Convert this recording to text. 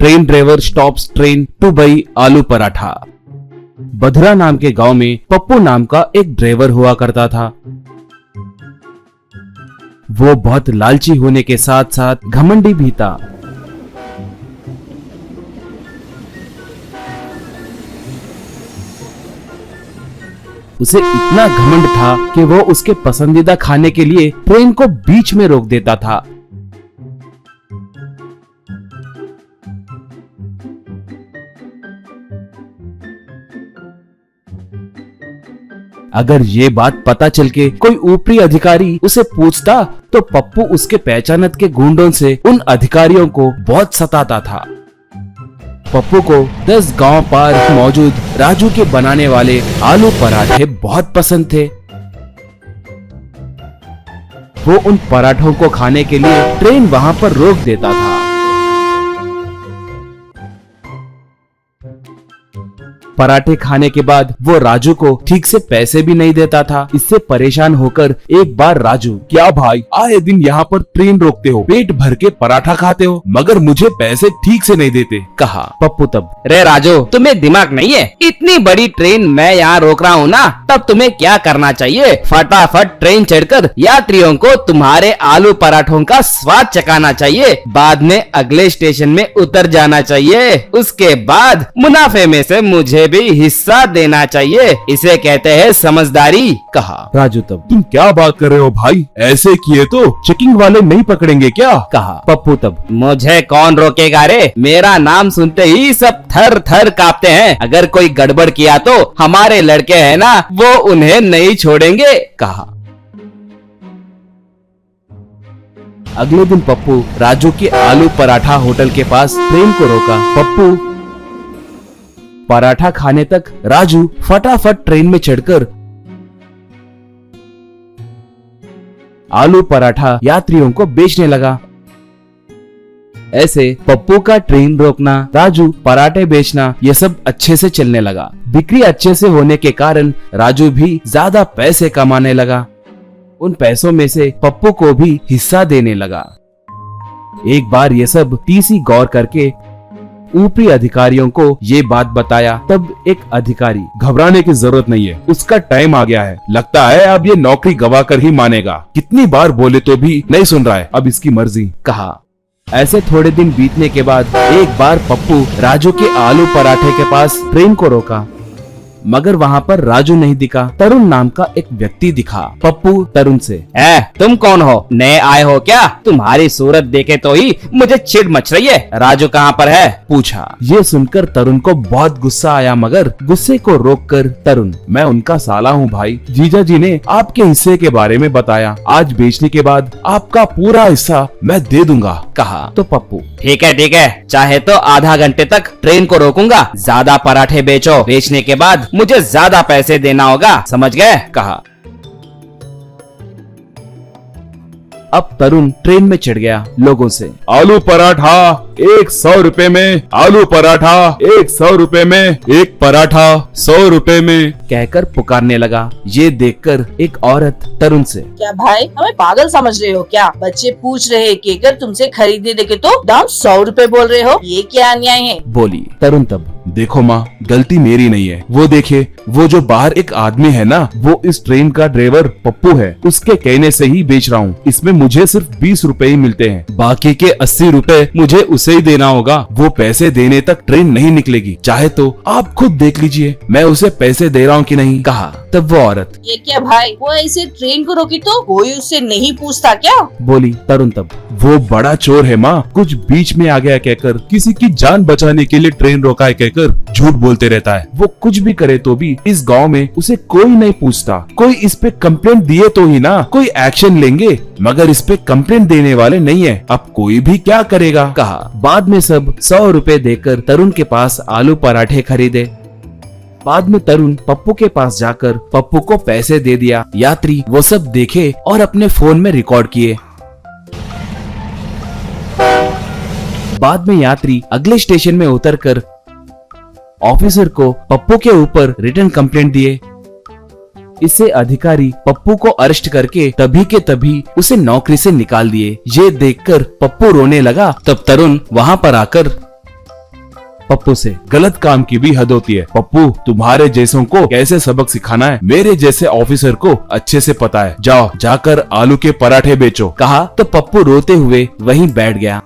Train driver stops train two by आलू पराठा। बधुरा नाम के गांव में पप्पू नाम का एक ड्राइवर हुआ करता था। वो बहुत लालची होने के साथ साथ घमंडी भी था। उसे इतना घमंड था कि वो उसके पसंदीदा खाने के लिए ट्रेन को बीच में रोक देता था। अगर ये बात पता चल के कोई ऊपरी अधिकारी उसे पूछता तो पप्पू उसके पहचानत के गुंडों से उन अधिकारियों को बहुत सताता था। पप्पू को 10 गांव पार मौजूद राजू के बनाने वाले आलू पराठे बहुत पसंद थे। वो उन पराठों को खाने के लिए ट्रेन वहां पर रोक देता था। पराठे खाने के बाद वो राजू को ठीक से पैसे भी नहीं देता था। इससे परेशान होकर एक बार राजू, क्या भाई आए दिन यहाँ पर ट्रेन रोकते हो, पेट भर के पराठा खाते हो मगर मुझे पैसे ठीक से नहीं देते, कहा। पप्पू तब, रे राजू तुम्हें दिमाग नहीं है? इतनी बड़ी ट्रेन मैं यहाँ रोक रहा हूँ ना, तब तुम्हें क्या करना चाहिए? फटाफट ट्रेन चढ़कर यात्रियों को तुम्हारे आलू पराठों का स्वाद चखाना चाहिए। बाद में अगले स्टेशन में उतर जाना चाहिए। उसके बाद मुनाफे में से मुझे भी हिस्सा देना चाहिए। इसे कहते हैं समझदारी, कहा। राजू तब, तुम क्या बात कर रहे हो भाई? ऐसे किए तो चेकिंग वाले नहीं पकड़ेंगे क्या, कहा। पप्पू तब, मुझे कौन रोकेगा रे? मेरा नाम सुनते ही सब थर थर कांपते हैं। अगर कोई गड़बड़ किया तो हमारे लड़के हैं ना, वो उन्हें नहीं छोड़ेंगे, कहा। अगले दिन पप्पू राजू के आलू पराठा होटल के पास ट्रेन को रोका। पप्पू पराठा खाने तक राजू फटाफट ट्रेन में चढ़कर आलू पराठा यात्रियों को बेचने लगा। ऐसे पप्पू का ट्रेन रोकना, राजू पराठे बेचना, ये सब अच्छे से चलने लगा। बिक्री अच्छे से होने के कारण राजू भी ज्यादा पैसे कमाने लगा। उन पैसों में से पप्पू को भी हिस्सा देने लगा। एक बार ये सब तीसी गौर करके ऊपरी अधिकारियों को ये बात बताया। तब एक अधिकारी, घबराने की जरूरत नहीं है, उसका टाइम आ गया है। लगता है अब ये नौकरी गवा कर ही मानेगा। कितनी बार बोले तो भी नहीं सुन रहा है, अब इसकी मर्जी, कहा। ऐसे थोड़े दिन बीतने के बाद एक बार पप्पू राजू के आलू पराठे के पास ट्रेन को रोका, मगर वहाँ पर राजू नहीं दिखा। तरुण नाम का एक व्यक्ति दिखा। पप्पू तरुण से, तुम कौन हो? नए आए हो क्या? तुम्हारी सूरत देखे तो ही मुझे चिढ़ मच रही है। राजू कहाँ पर है? पूछा। ये सुनकर तरुण को बहुत गुस्सा आया, मगर गुस्से को रोककर तरुण, मैं उनका साला हूँ भाई। जीजा जी ने आपके हिस्से के बारे में बताया। आज बेचने के बाद आपका पूरा हिस्सा मैं दे दूंगा, कहा। तो पप्पू, ठीक है, चाहे तो आधा घंटे तक ट्रेन को रोकूंगा। ज्यादा पराठे बेचो, बेचने के बाद मुझे ज्यादा पैसे देना होगा, समझ गए, कहा। अब तरुण ट्रेन में चढ़ गया। लोगों से, आलू पराठा 100 रुपए में, आलू पराठा 100 रुपए में, एक पराठा 100 रुपए में कहकर पुकारने लगा। ये देखकर एक औरत तरुण से, क्या भाई हमें पागल समझ रहे हो क्या? बच्चे पूछ रहे हैं कि अगर तुमसे खरीदने देखे तो दाम 100 रुपए बोल रहे हो, ये क्या अन्याय है? बोली। तरुण तब, देखो माँ, गलती मेरी नहीं है। वो देखिए, वो जो बाहर एक आदमी है ना, वो इस ट्रेन का ड्राइवर पप्पू है। उसके कहने से ही बेच रहा हूँ। इसमें मुझे सिर्फ 20 रुपए ही मिलते हैं, बाकी के 80 रुपए मुझे उसे ही देना होगा। वो पैसे देने तक ट्रेन नहीं निकलेगी। चाहे तो आप खुद देख लीजिए मैं उसे पैसे दे रहा हूँ कि नहीं, कहा। तब वो औरत, ये क्या भाई, वो ऐसे ट्रेन को रोकी तो कोई उससे नहीं पूछता क्या? बोली। तरुण तब, वो बड़ा चोर है माँ, कुछ बीच में आ गया कहकर, किसी की जान बचाने के लिए ट्रेन रोका है कहकर झूठ बोलते रहता है। वो कुछ भी करे तो भी इस गांव में उसे कोई नहीं पूछता। कोई इस पे कंप्लेंट दिए तो ही ना कोई एक्शन लेंगे, मगर इस पे कंप्लेंट देने वाले नहीं है। अब कोई भी क्या करेगा, कहा। बाद में सब 100 रुपए देकर तरुण के पास आलू पराठे खरीदे। बाद में तरुण पप्पू के पास जाकर पप्पू को पैसे दे दिया। यात्री वो सब देखे और अपने फोन में रिकॉर्ड किए। बाद में यात्री अगले स्टेशन में उतरकर ऑफिसर को पप्पू के ऊपर रिटन कंप्लेंट दिए। इससे अधिकारी पप्पू को अरेस्ट करके तभी के तभी उसे नौकरी से निकाल दिए। ये देखकर पप्पू रोने लगा। तब तरुण वहाँ पर आकर पप्पू से। गलत काम की भी हद होती है पप्पू, तुम्हारे जैसों को कैसे सबक सिखाना है मेरे जैसे ऑफिसर को अच्छे से पता है। जाओ जाकर आलू के पराठे बेचो। कहा तो पप्पू रोते हुए वहीं बैठ गया।